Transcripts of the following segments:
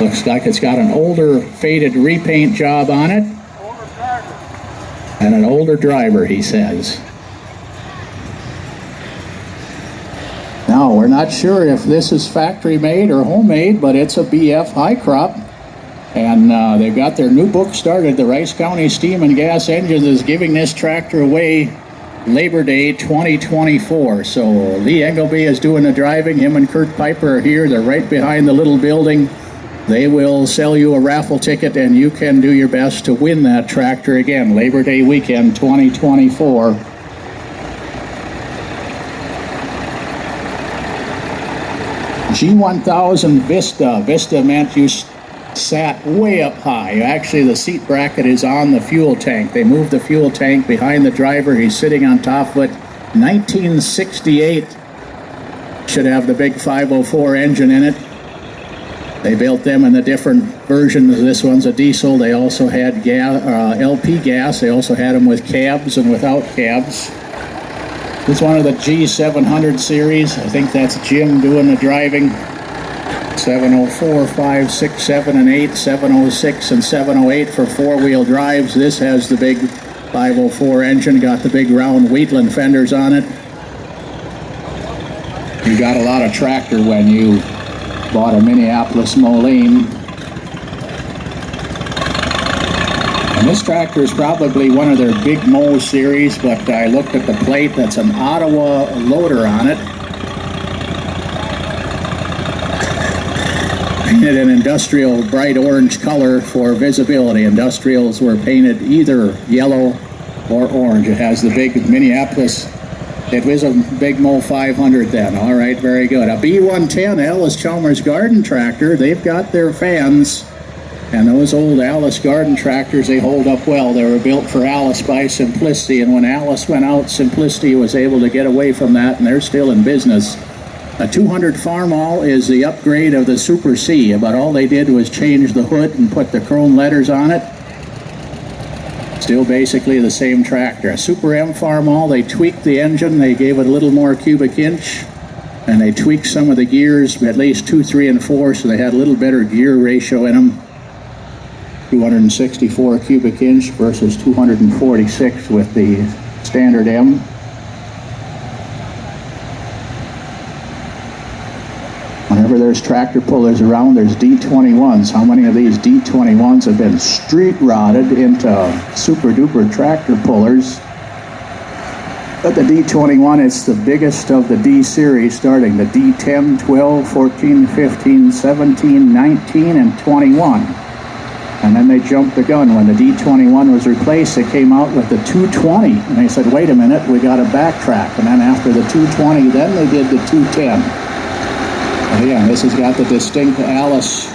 Looks like it's got an older faded repaint job on it. And an older driver, he says. Now, we're not sure if this is factory made or homemade, but it's a BF high crop. And they've got their new book started. The Rice County Steam and Gas Engines is giving this tractor away Labor Day 2024. So Lee Engelby is doing the driving. Him and Kurt Piper are here. They're right behind the little building. They will sell you a raffle ticket, and you can do your best to win that tractor again, Labor Day weekend 2024. G1000 Vista. Vista meant you sat way up high. Actually, the seat bracket is on the fuel tank. They moved the fuel tank behind the driver. He's sitting on top of it. 1968. Should have the big 504 engine in it. They built them in the different versions. This one's a diesel. They also had LP gas. They also had them with cabs and without cabs. This is one of the G700 series. I think that's Jim doing the driving. 704, 5, 6, 7, and 8. 706 and 708 for four-wheel drives. This has the big 504 engine. Got the big round Wheatland fenders on it. You got a lot of tractor when you bought a Minneapolis Moline. And this tractor is probably one of their big Mo series, but I looked at the plate. That's an Ottawa loader on it. Painted an industrial bright orange color for visibility. Industrials were painted either yellow or orange. It has the big Minneapolis. It was a big Mo 500 then. All right, very good. A B110 Allis-Chalmers Garden tractor. They've got their fans. And those old Allis Garden tractors, they hold up well. They were built for Allis by Simplicity. And when Allis went out, Simplicity was able to get away from that, and they're still in business. A 200 Farmall is the upgrade of the Super C. But all they did was change the hood and put the chrome letters on it. Still basically the same tractor. A Super M Farmall, they tweaked the engine, they gave it a little more cubic inch, and they tweaked some of the gears, at least 2, 3, and 4, so they had a little better gear ratio in them. 264 cubic inch versus 246 with the standard M. Whenever there's tractor pullers around, there's D21s. How many of these D21s have been street rotted into super duper tractor pullers? But the D21, it's the biggest of the D series, starting the D10, 12, 14, 15, 17, 19, and 21. And then they jumped the gun. When the D21 was replaced, they came out with the 220. And they said, wait a minute, we got to backtrack. And then after the 220, then they did the 210. And again, this has got the distinct Allis.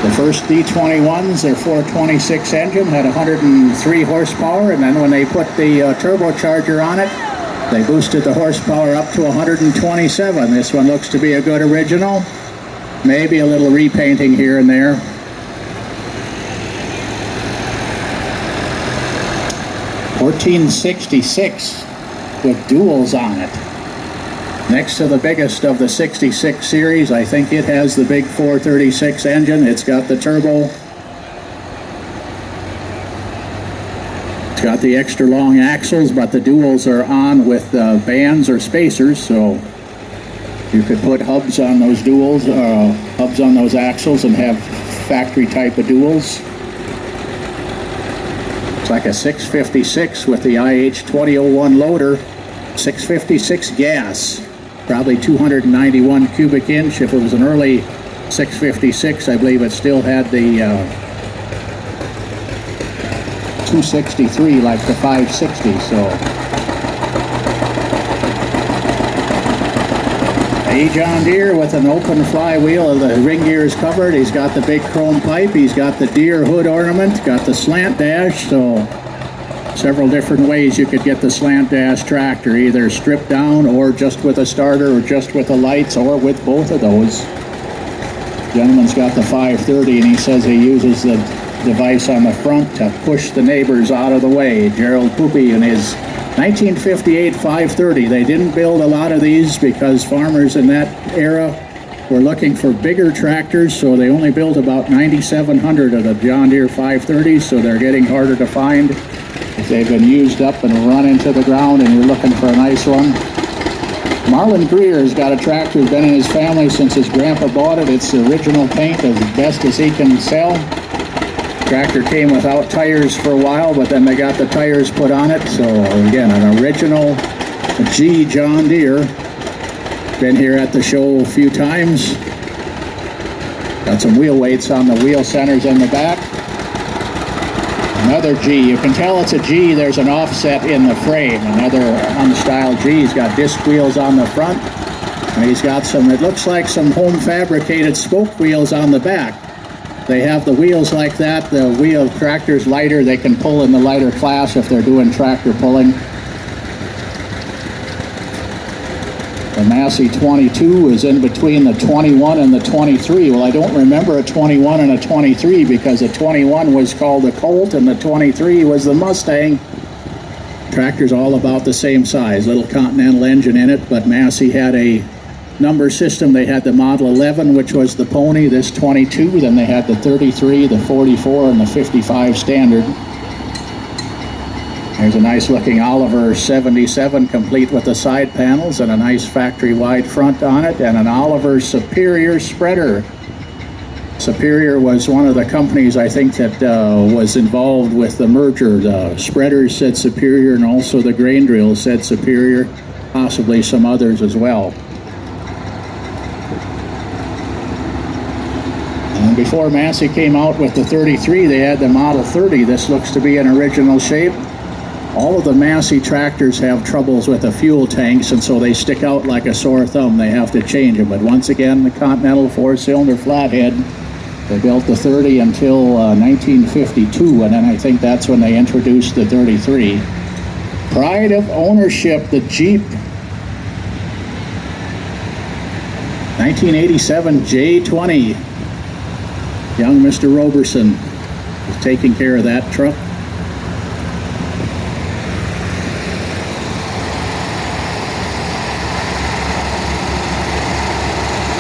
The first D21s, their 426 engine, had 103 horsepower. And then when they put the turbocharger on it, they boosted the horsepower up to 127. This one looks to be a good original. Maybe a little repainting here and there. 1466 with duals on it. Next to the biggest of the 66 series, I think it has the big 436 engine. It's got the turbo. It's got the extra long axles, but the duals are on with bands or spacers, so you could put hubs on those duals, hubs on those axles, and have factory type of duals. It's like a 656 with the IH2001 loader, 656 gas, probably 291 cubic inch. If it was an early 656, I believe it still had the 263 like the 560, so. A John Deere with an open flywheel. The ring gear is covered. He's got the big chrome pipe. He's got the Deere hood ornament. Got the slant dash. So several different ways you could get the slant dash tractor, either stripped down or just with a starter or just with the lights or with both of those. Gentleman's got the 530 and he says he uses the device on the front to push the neighbors out of the way. Gerald Poopy and his 1958 530. They didn't build a lot of these because farmers in that era were looking for bigger tractors, so they only built about 9,700 of the John Deere 530s, so they're getting harder to find. If they've been used up and run into the ground and you're looking for a nice one. Marlon Greer's got a tractor, been in his family since his grandpa bought it. It's the original paint, as best as he can sell. Tractor came without tires for a while, but then they got the tires put on it. So again, an original G John Deere. Been here at the show a few times. Got some wheel weights on the wheel centers in the back. Another G. You can tell it's a G. There's an offset in the frame. Another unstyled G. He's got disc wheels on the front. And he's got some, it looks like some home fabricated spoke wheels on the back. They have the wheels like that. The wheel tractor's lighter. They can pull in the lighter class if they're doing tractor pulling. The Massey 22 is in between the 21 and the 23. Well, I don't remember a 21 and a 23 because the 21 was called the Colt and the 23 was the Mustang. Tractor's all about the same size. Little Continental engine in it, but Massey had a number system. They had the Model 11, which was the Pony, this 22. Then they had the 33, the 44, and the 55 standard. There's a nice looking Oliver 77 complete with the side panels and a nice factory wide front on it, and an Oliver Superior spreader. Superior was one of the companies I think that was involved with the merger. The spreaders said Superior and also the grain drills said Superior, possibly some others as well. And before Massey came out with the 33, they had the Model 30. This looks to be in original shape. All of the Massey tractors have troubles with the fuel tanks, and so they stick out like a sore thumb. They have to change them. But once again, the Continental four-cylinder flathead, they built the 30 until 1952, and then I think that's when they introduced the 33. Pride of ownership, the Jeep 1987 J20. Young Mr. Roberson is taking care of that truck.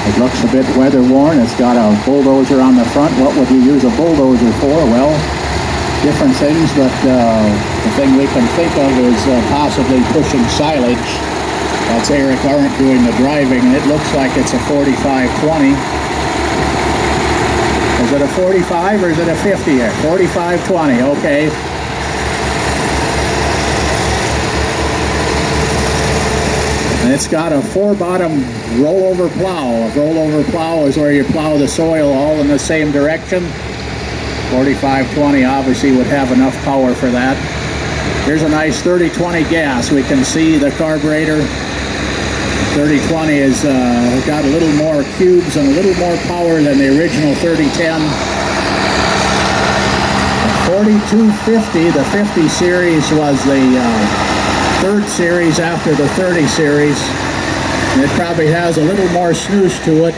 It looks a bit weather worn. It's got a bulldozer on the front. What would you use a bulldozer for? Well, different things, but the thing we can think of is possibly pushing silage. That's Eric Arndt doing the driving, and it looks like it's a 4520. Is it a 45 or is it a 50 here? 4520, okay. And it's got a four-bottom rollover plow. A rollover plow is where you plow the soil all in the same direction. 4520 obviously would have enough power for that. Here's a nice 3020 gas. We can see the carburetor. 3020 has got a little more cubes and a little more power than the original 3010. The 4250, the 50 series was the third series after the 30 series. And it probably has a little more snooze to it.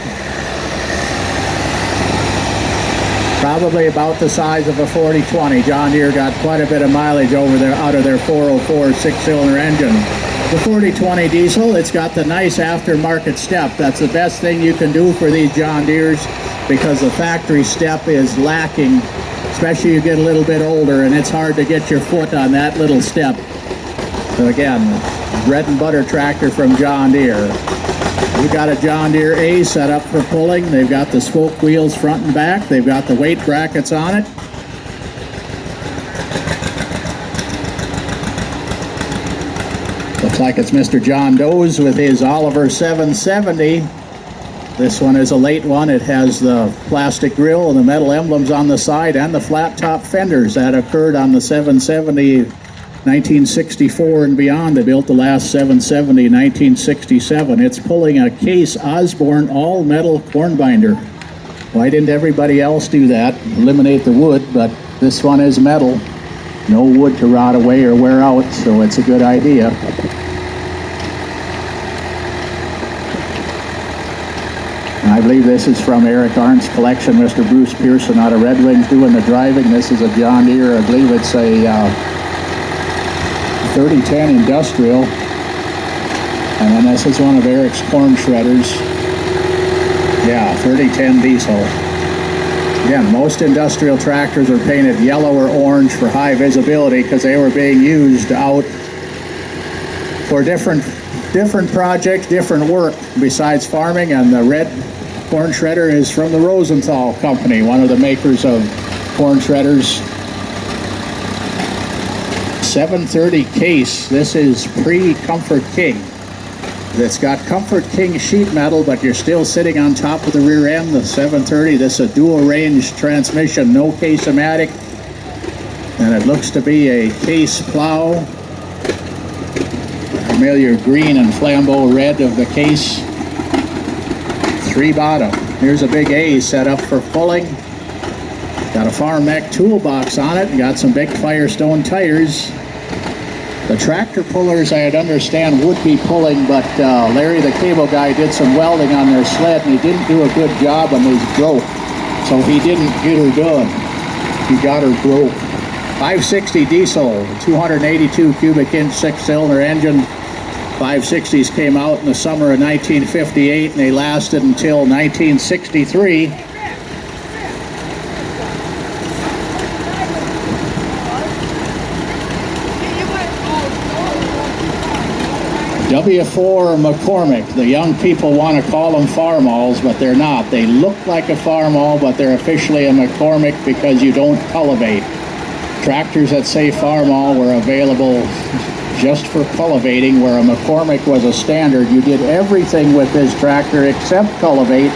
Probably about the size of a 4020. John Deere got quite a bit of mileage over there out of their 404 six-cylinder engine. The 4020 diesel, it's got the nice aftermarket step. That's the best thing you can do for these John Deeres because the factory step is lacking, especially you get a little bit older and it's hard to get your foot on that little step. So again, bread and butter tractor from John Deere. We've got a John Deere A set up for pulling. They've got the spoke wheels front and back. They've got the weight brackets on it. Looks like it's Mr. John Doe's with his Oliver 770. This one is a late one. It has the plastic grille and the metal emblems on the side and the flat top fenders that occurred on the 770 1964 and beyond. They built the last 770 in 1967. It's pulling a Case Osborne all-metal corn binder. Why didn't everybody else do that? Eliminate the wood, but this one is metal. No wood to rot away or wear out, so it's a good idea. And I believe this is from Eric Arndt's collection. Mr. Bruce Pearson out of Red Wings doing the driving. This is a John Deere. I believe it's a 3010 Industrial. And then this is one of Eric's corn shredders. 3010 diesel. Again, most industrial tractors are painted yellow or orange for high visibility because they were being used out for different projects, different work besides farming. And the red corn shredder is from the Rosenthal Company, one of the makers of corn shredders. 730 case. This is pre-Comfort King. It's got Comfort King sheet metal, but you're still sitting on top of the rear end. The 730, this is a dual range transmission, no case-o-matic. And it looks to be a case plow. Familiar green and flambeau red of the case. 3 bottom. Here's a big A set up for pulling. Got a Farm Mech toolbox on it. Got some big Firestone tires. The tractor pullers, I'd understand, would be pulling, but Larry, the cable guy, did some welding on their sled, and he didn't do a good job, and these broke. So he didn't get her done. He got her broke. 560 diesel, 282 cubic inch 6-cylinder engine. 560s came out in the summer of 1958, and they lasted until 1963. W4 McCormick. The young people want to call them Farmalls, but they're not. They look like a Farmall, but they're officially a McCormick because you don't cultivate. Tractors that say Farmall were available just for cultivating, where a McCormick was a standard. You did everything with this tractor except cultivate.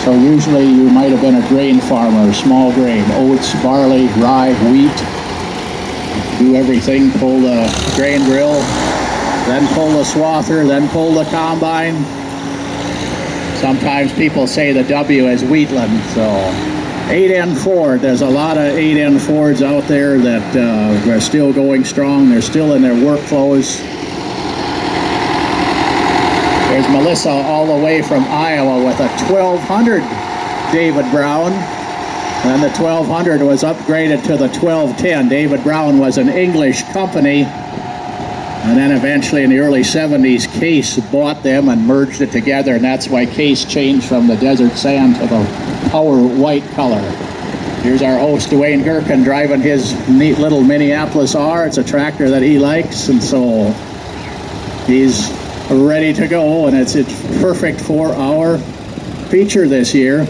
So usually you might have been a grain farmer, small grain, oats, barley, rye, wheat. Do everything, pull the grain drill, then pull the swather, then pull the combine. Sometimes people say the W is Wheatland, so 8N Ford. There's a lot of 8N Fords out there that are still going strong. They're still in their workflows. There's Melissa all the way from Iowa with a 1200 David Brown. And then the 1200 was upgraded to the 1210. David Brown was an English company. And then eventually in the early 70s, Case bought them and merged it together, and that's why Case changed from the desert sand to the power white color. Here's our host, Dwayne Gerken, driving his neat little Minneapolis R. It's a tractor that he likes, and so he's ready to go, and it's a perfect for our feature this year.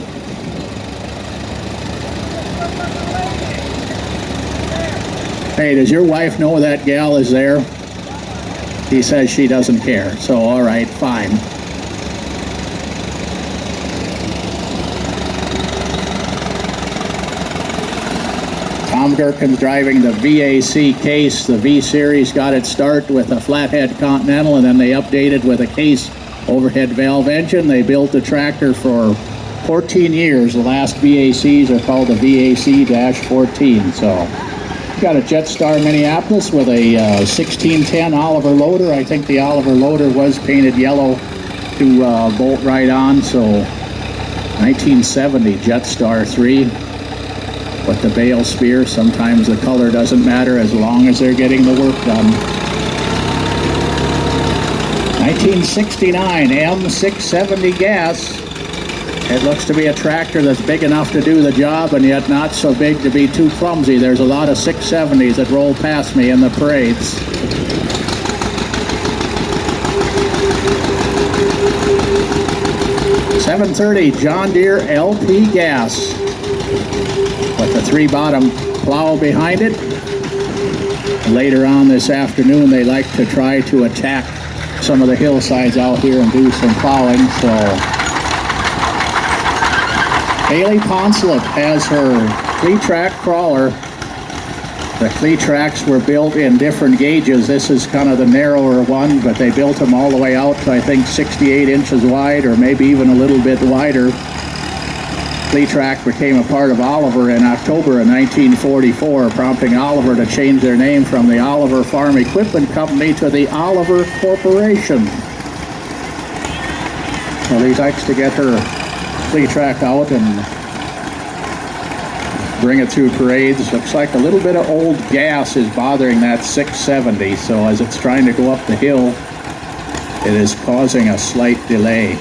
Hey, does your wife know that gal is there? He says she doesn't care, so all right, fine. Tom Gerken's driving the VAC Case. The V-Series got its start with a flathead Continental, and then they updated with a Case overhead valve engine. They built the tractor for 14 years. The last VACs are called the VAC-14, so... Got a Jetstar Minneapolis with a 1610 Oliver loader. I think the Oliver loader was painted yellow to bolt right on, so 1970 Jetstar 3 with the bale spear. Sometimes the color doesn't matter as long as they're getting the work done. 1969 M670 gas. It looks to be a tractor that's big enough to do the job and yet not so big to be too clumsy. There's a lot of 670s that roll past me in the parades. .730 John Deere LP gas with the 3-bottom plow behind it. Later on this afternoon, they like to try to attack some of the hillsides out here and do some plowing, so... Haley Ponslip has her Cletrac crawler. The Cletracs were built in different gauges. This is kind of the narrower one, but they built them all the way out to, I think, 68 inches wide, or maybe even a little bit wider. Cletrac became a part of Oliver in October of 1944, prompting Oliver to change their name from the Oliver Farm Equipment Company to the Oliver Corporation. Well, he likes to get her Cletrac out and bring it through parades. Looks like a little bit of old gas is bothering that 670, so as it's trying to go up the hill, it is causing a slight delay.